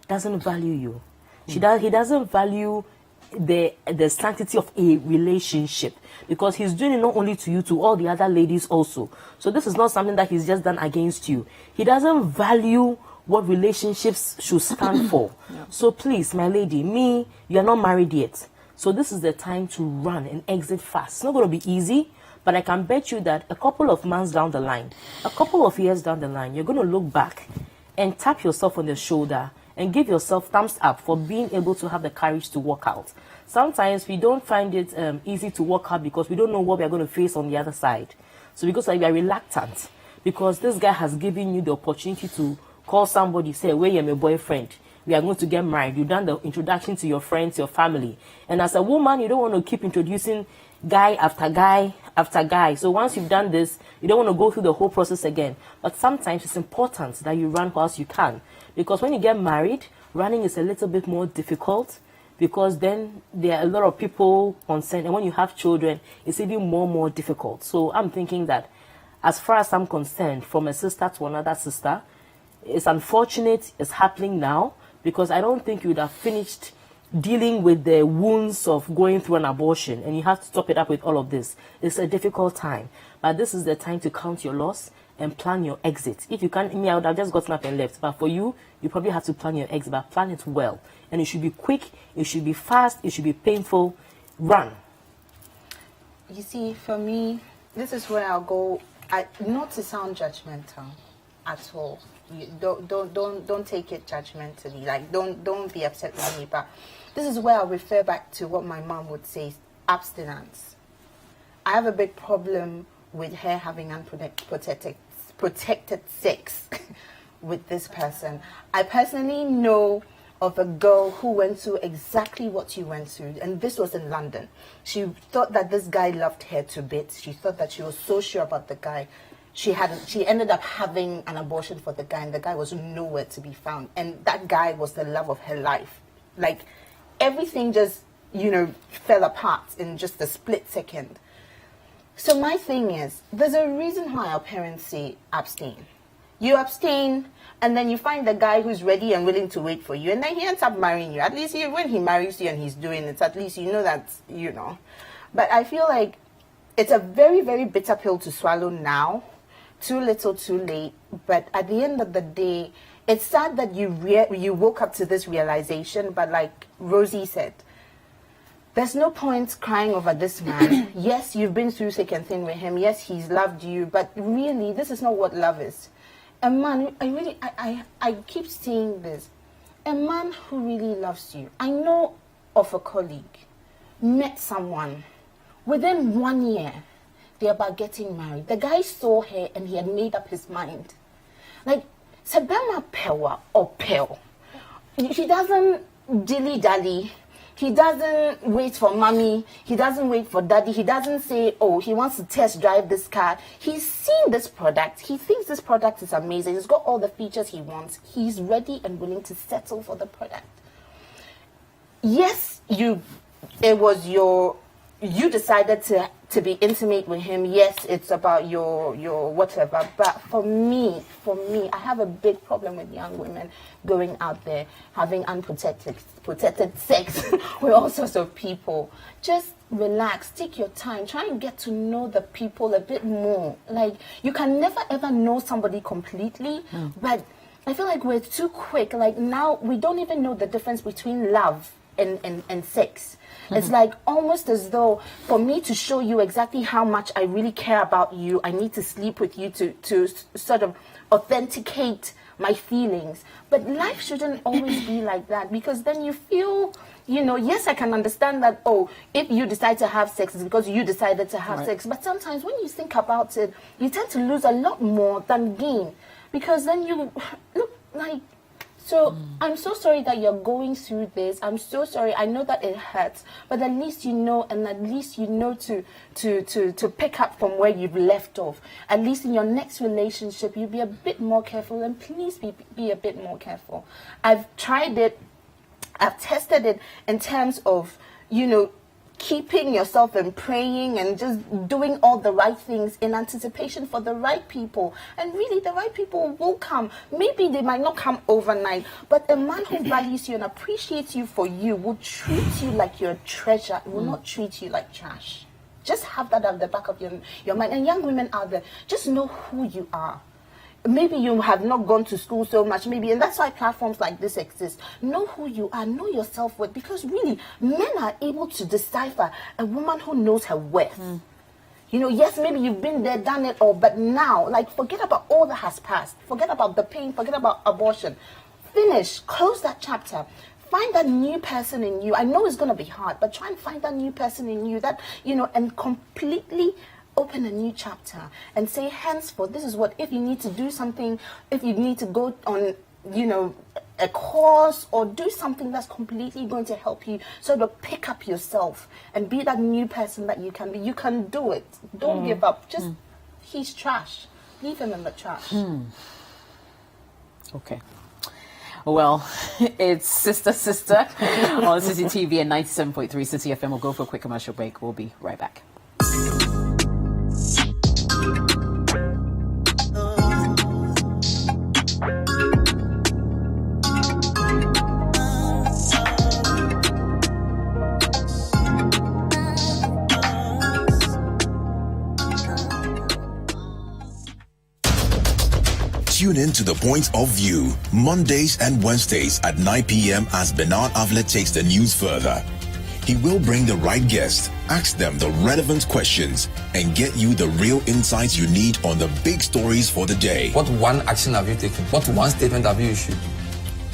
doesn't value you. He doesn't value the sanctity of a relationship, because he's doing it not only to you, to all the other ladies also. So this is not something that he's just done against you. He doesn't value what relationships should stand for. So please, my lady, you're not married yet. So this is the time to run and exit fast. It's not going to be easy, but I can bet you that a couple of months down the line, a couple of years down the line, you're going to look back and tap yourself on the shoulder and give yourself thumbs up for being able to have the courage to walk out. Sometimes we don't find it easy to walk out because we don't know what we are going to face on the other side. So because we are reluctant, because this guy has given you the opportunity to call somebody, say, where you're my boyfriend, we are going to get married. You've done the introduction to your friends, your family. And as a woman, you don't want to keep introducing guy after guy after guy. So once you've done this, you don't want to go through the whole process again. But sometimes it's important that you run whilst you can. Because when you get married, running is a little bit more difficult, because then there are a lot of people concerned. And when you have children, it's even more difficult. So I'm thinking that as far as I'm concerned, from a sister to another sister, it's unfortunate it's happening now, because I don't think you would have finished dealing with the wounds of going through an abortion and you have to top it up with all of this. It's a difficult time, but this is the time to count your loss and plan your exit. If you can't, I would have just gotten up and left. But for you, you probably have to plan your exit, but plan it well. And it should be quick, it should be fast, it should be painful. Run. You see, for me, this is where I'll go. Not to sound judgmental at all. You don't take it judgmentally. Like, don't be upset with me. But this is where I'll refer back to what my mom would say: abstinence. I have a big problem with her having protected sex with this person. I personally know of a girl who went through exactly what you went through, and this was in London. She thought that this guy loved her to bits. She thought that she was so sure about the guy. She ended up having an abortion for the guy, and the guy was nowhere to be found. And that guy was the love of her life. Like, everything just, fell apart in just a split second. So my thing is, there's a reason why our parents say abstain. You abstain, and then you find the guy who's ready and willing to wait for you, and then he ends up marrying you. At least when he marries you and he's doing it, at least you know that, But I feel like it's a very, very bitter pill to swallow now. Too little, too late. But at the end of the day, it's sad that you woke up to this realization, but like Rosie said, there's no point crying over this man. Yes, you've been through thick and thin with him. Yes, he's loved you, but really, this is not what love is. A man, I keep saying this. A man who really loves you. I know of a colleague, met someone, within 1 year, they're about getting married. The guy saw her and he had made up his mind. Like, Sabema Pewa or Pel, he doesn't dilly-dally. He doesn't wait for mommy. He doesn't wait for daddy. He doesn't say, oh, he wants to test drive this car. He's seen this product. He thinks this product is amazing. It's got all the features he wants. He's ready and willing to settle for the product. Yes, you decided to be intimate with him. Yes, it's about your whatever. But for me, I have a big problem with young women going out there having protected sex with all sorts of people. Just relax, take your time, try and get to know the people a bit more. Like, you can never ever know somebody completely, but I feel like we're too quick. Like, now we don't even know the difference between love and sex. It's like almost as though for me to show you exactly how much I really care about you, I need to sleep with you to sort of authenticate my feelings. But life shouldn't always be like that, because then you feel, yes, I can understand that, oh, if you decide to have sex, it's because you decided to have sex. But sometimes when you think about it, you tend to lose a lot more than gain, because then you look like... So I'm so sorry that you're going through this. I'm so sorry. I know that it hurts, but at least you know, and at least you know to pick up from where you've left off. At least in your next relationship, you be a bit more careful, and please be a bit more careful. I've tried it. I've tested it in terms of, keeping yourself and praying and just doing all the right things in anticipation for the right people. And really, the right people will come. Maybe they might not come overnight, but a man who values you and appreciates you for you will treat you like you're a treasure, will not treat you like trash. Just have that at the back of your mind. And young women out there, just know who you are. Maybe you have not gone to school so much, and that's why platforms like this exist. Know who you are, know your self-worth, because really, men are able to decipher a woman who knows her worth. Yes, maybe you've been there, done it all, but now, forget about all that has passed. Forget about the pain, forget about abortion. Finish, close that chapter. Find that new person in you. I know it's going to be hard, but try and find that new person in you that, and completely open a new chapter and say, henceforth, this is what, if you need to do something, if you need to go on, a course or do something that's completely going to help you sort of pick up yourself and be that new person that you can be. You can do it. Don't give up. Just, he's trash. Leave him in the trash. Okay. Well, it's Sister on CCTV and 97.3 City FM. We'll go for a quick commercial break. We'll be right back. Tune in to The Point of View, Mondays and Wednesdays at 9 p.m. as Bernard Avlet takes the news further. He will bring the right guests, ask them the relevant questions, and get you the real insights you need on the big stories for the day. What one action have you taken? What one statement have you issued?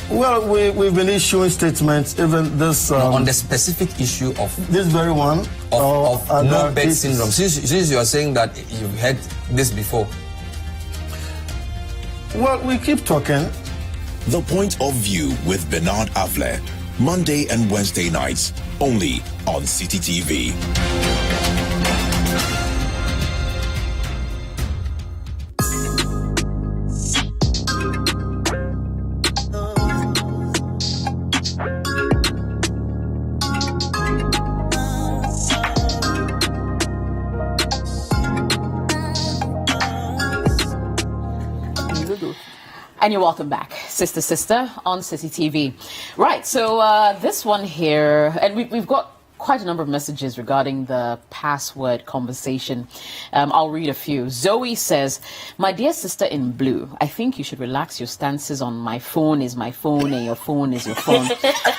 Well, we've been issuing statements, even this... on the specific issue of... This very one. Of no bed syndrome. Since you are saying that you've heard this before. Well, we keep talking. The Point of View with Bernard Avle. Monday and Wednesday nights, only on City TV. And you're welcome back, Sister, on City TV. Right, so this one here, and we've got quite a number of messages regarding the password conversation. I'll read a few. Zoe says, my dear sister in blue, I think you should relax your stances on my phone is my phone and your phone is your phone.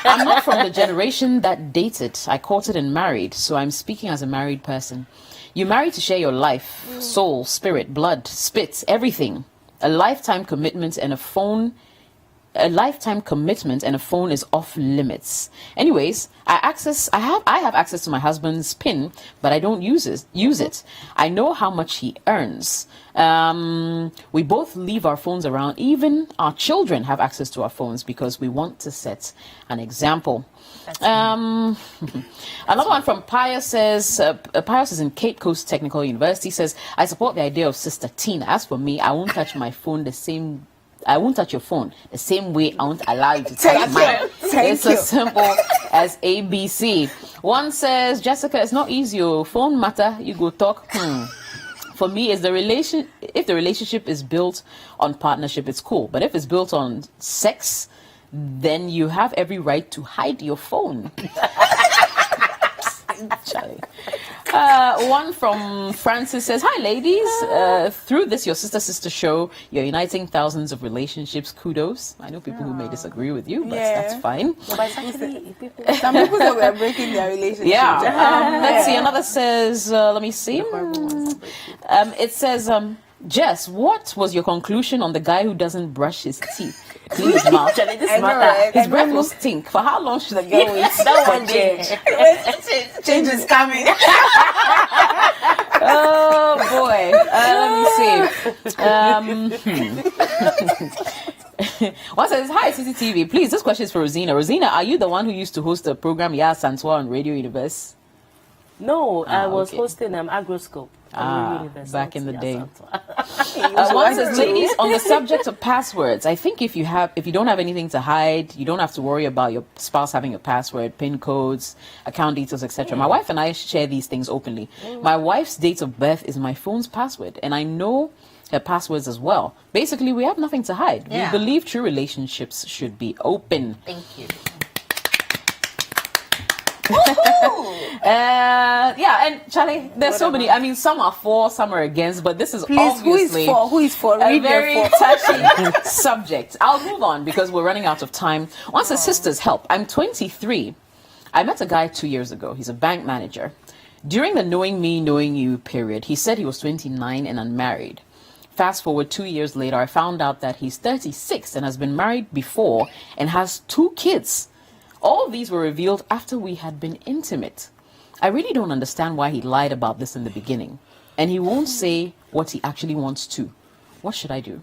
I'm not from the generation that dated. I courted and married, so I'm speaking as a married person. You marry to share your life, soul, spirit, blood, spit, everything. A lifetime commitment and a phone is off limits. Anyways, I have access to my husband's PIN, but I don't use it. I know how much he earns. We both leave our phones around. Even our children have access to our phones because we want to set an example. Another one from Pius says, Pius is in Cape Coast Technical University, says, I support the idea of Sister Tina. As for me, I won't touch my phone I won't touch your phone the same way I won't allow you to touch mine. It's as simple as ABC. One says, Jessica, it's not easy. Your phone matter, you go talk. For me, if the relationship is built on partnership, it's cool. But if it's built on sex, then you have every right to hide your phone. Charlie. One from Francis says, hi ladies, through this your sister show, you're uniting thousands of relationships. Kudos. I know people who may disagree with you, but that's fine. Some people say we're breaking their relationship. Let's see, another says, let me see. It says, Jess, what was your conclusion on the guy who doesn't brush his teeth? Clean his mouth. His breath will stink. For how long should the guy wait? That one change. Change is coming. Oh boy. Let me see. One says, hi CCTV. Please, this question is for Rosina. Rosina, are you the one who used to host the program Ya Santua on Radio Universe? No, I was hosting Agroscope. Back in the day. One says, ladies, on the subject of passwords, I think if you don't have anything to hide, you don't have to worry about your spouse having a password, PIN codes, account details, etc. My wife and I share these things openly. My wife's date of birth is my phone's password, and I know her passwords as well. Basically, we have nothing to hide. We believe true relationships should be open. Thank you. And Charlie, there's so many. I mean, some are for, some are against, but this is obviously who is for? A very touchy subject. I'll move on because we're running out of time. Once the sisters help. I'm 23. I met a guy 2 years ago. He's a bank manager. During the knowing me, knowing you period, he said he was 29 and unmarried. Fast forward 2 years later, I found out that he's 36 and has been married before and has 2 kids. All these were revealed after we had been intimate. I really don't understand why he lied about this in the beginning. And he won't say what he actually wants to. What should I do?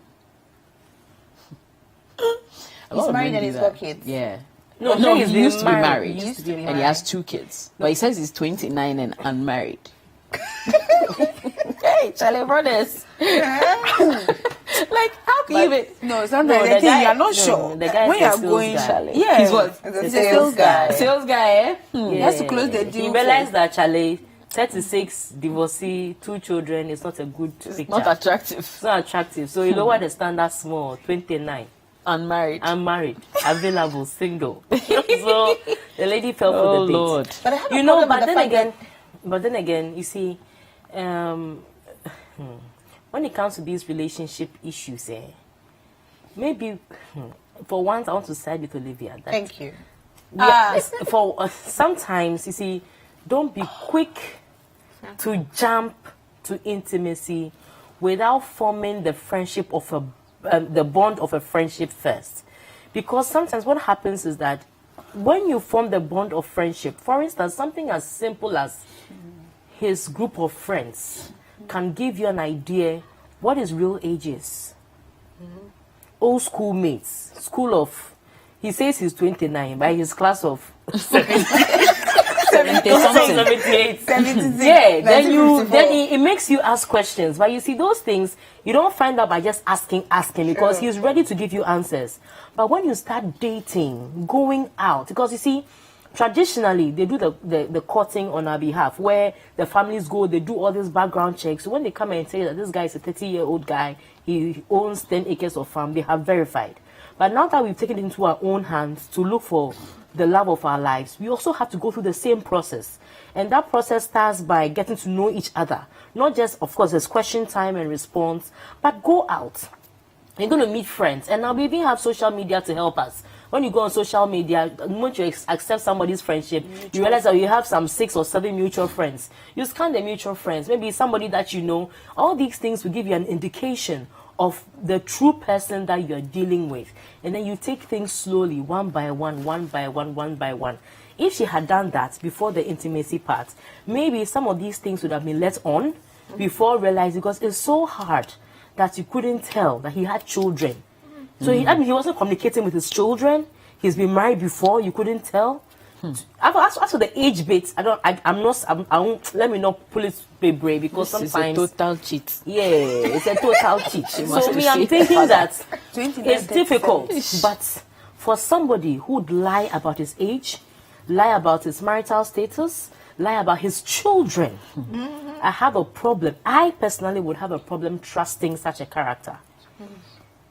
He's married and he's got kids. Yeah. No, he used to be married. He used to be And he has 2 kids. But he says he's 29 and unmarried. Hey, Charlie Brothers. Like, how can you even... No, sometimes the thing, you're not sure. The guy when you're sales going, guy. yeah, He's what? He's a sales guy. Sales guy, eh? He has to close the deal. He realized that Charlie, 36, divorcee, 2 children is not a good picture. Not attractive. It's not attractive. So he lowered the standard small, 29. Unmarried. Available, single. So the lady fell for the bait. Lord. But I have You a know, problem with the fact but then again, you see, when it comes to these relationship issues, maybe for once I want to side with Olivia. That Thank you. for sometimes, you see, don't be quick to jump to intimacy without forming the friendship of the bond of a friendship first. Because sometimes what happens is that when you form the bond of friendship, for instance, something as simple as his group of friends can give you an idea what his real age is. old school mates, he says he's 29, by his class of 78. 76. Yeah, then it makes you ask questions. But you see, those things you don't find out by just asking, because he's ready to give you answers. But when you start dating, going out, because you see, traditionally they do the courting on our behalf, where the families go, they do all these background checks. So when they come and say that this guy is a 30-year-old guy, he owns 10 acres of farm, they have verified. But now that we've taken it into our own hands to look for the love of our lives, we also have to go through the same process. And that process starts by getting to know each other. Not just, of course, there's question time and response, but go out. You're going to meet friends. And now we even have social media to help us. When you go on social media, once you accept somebody's friendship, you realize that you have some 6 or 7 mutual friends. You scan the mutual friends, maybe somebody that you know. All these things will give you an indication of the true person that you're dealing with. And then you take things slowly, one by one, one by one, one by one. If she had done that before the intimacy part, maybe some of these things would have been let on before realizing, because it's so hard that you couldn't tell that he had children. So he wasn't communicating with his children. He's been married before, you couldn't tell. As for the age bit, let me not pull it brave, because This sometimes is a total cheat. yeah, it's a total cheat. So must me, I'm see. thinking that 29, it's difficult, but for somebody who would lie about his age, lie about his marital status, lie about his children, I have a problem. I personally would have a problem trusting such a character.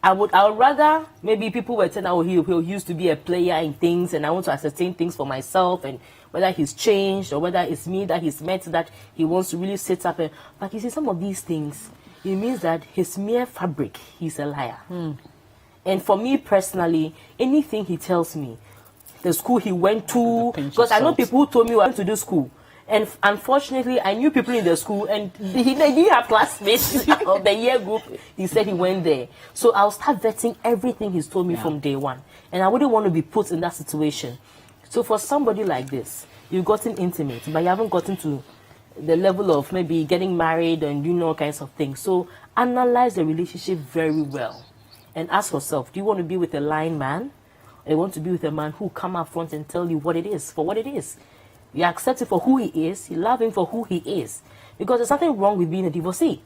I would rather, maybe people were saying, oh, he used to be a player in things, and I want to ascertain things for myself, and whether he's changed or whether it's me that he's met that he wants to really sit up. But you see, some of these things, it means that his mere fabric, he's a liar. And for me personally, anything he tells me, the school he went to, because I know people who told me I went to this school. And unfortunately, I knew people in the school, and he didn't have classmates of the year group. He said he went there. So I'll start vetting everything he's told me from day one. And I wouldn't want to be put in that situation. So for somebody like this, you've gotten intimate, but you haven't gotten to the level of maybe getting married and doing all kinds of things. So analyze the relationship very well. And ask yourself, do you want to be with a lying man? Or you want to be with a man who come up front and tell you what it is, for what it is? You accept it for who he is. You love him for who he is. Because there's nothing wrong with being a divorcee.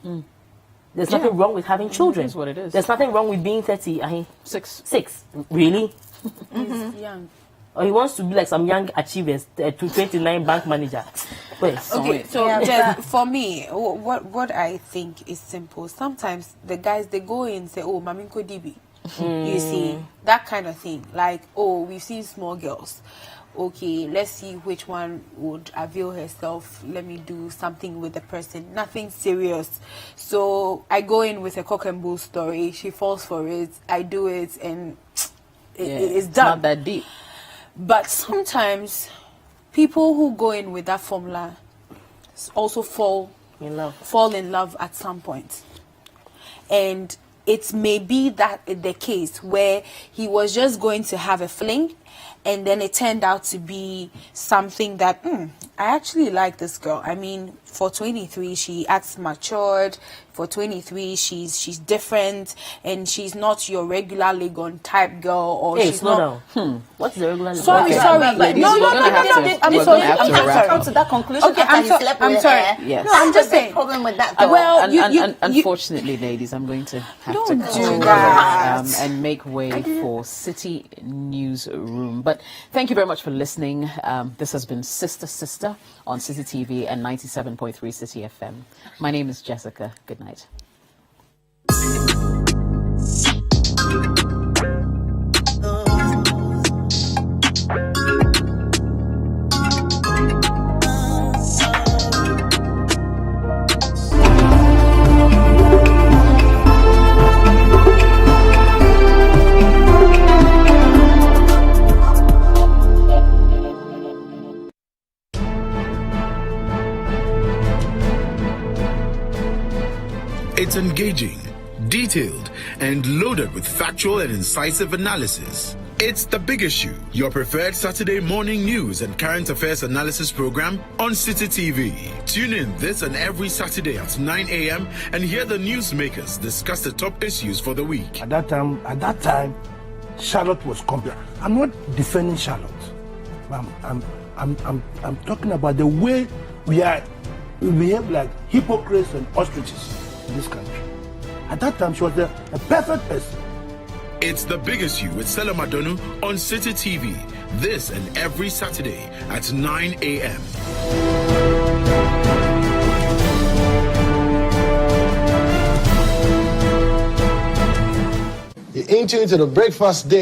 There's nothing wrong with having children. That's what it is. There's nothing wrong with being 30. I mean, 6. 6. Really? He's young. Or he wants to be like some young achievers, 29 bank manager. Wait. Okay, so just for me, what I think is simple. Sometimes the guys, they go in and say, oh, Maminko DB. You see, that kind of thing. Like, oh, we've seen small girls. Okay, let's see which one would avail herself. Let me do something with the person. Nothing serious. So I go in with a cock and bull story. She falls for it. I do it, and it's done. Not that deep. But sometimes people who go in with that formula also fall in love at some point. And it may be that the case where he was just going to have a fling, and then it turned out to be something that, I actually like this girl. I mean, for 23, she acts matured. For 23, she's different, and she's not your regular Legon type girl, or Hey, she's slow not. down. What's the regular? Sorry. Ladies, No, we're gonna have to- I'm we're sorry. gonna have to I'm wrap sorry. Come to that conclusion Okay, after I'm you so- slept I'm with sorry. her. Yes. No, I'm just just saying. saying. Problem with that. Though. Well, Unfortunately, ladies, I'm going to have to Don't cut do away, that. and make way for City Newsroom. But thank you very much for listening. This has been Sister on City TV and 97.3 City FM. My name is Jessica. Good night. It's engaging, detailed, and loaded with factual and incisive analysis. It's The Big Issue, your preferred Saturday morning news and current affairs analysis program on City TV. Tune in this and every Saturday at 9 a.m. and hear the newsmakers discuss the top issues for the week. At that time, Charlotte was complete. I'm not defending Charlotte. I'm talking about the way we behave like hypocrites and ostriches in this country. At that time, she was a perfect person. It's The Big Issue with Stella Madonu on City TV. This and every Saturday at 9 a.m. You're into the breakfast day.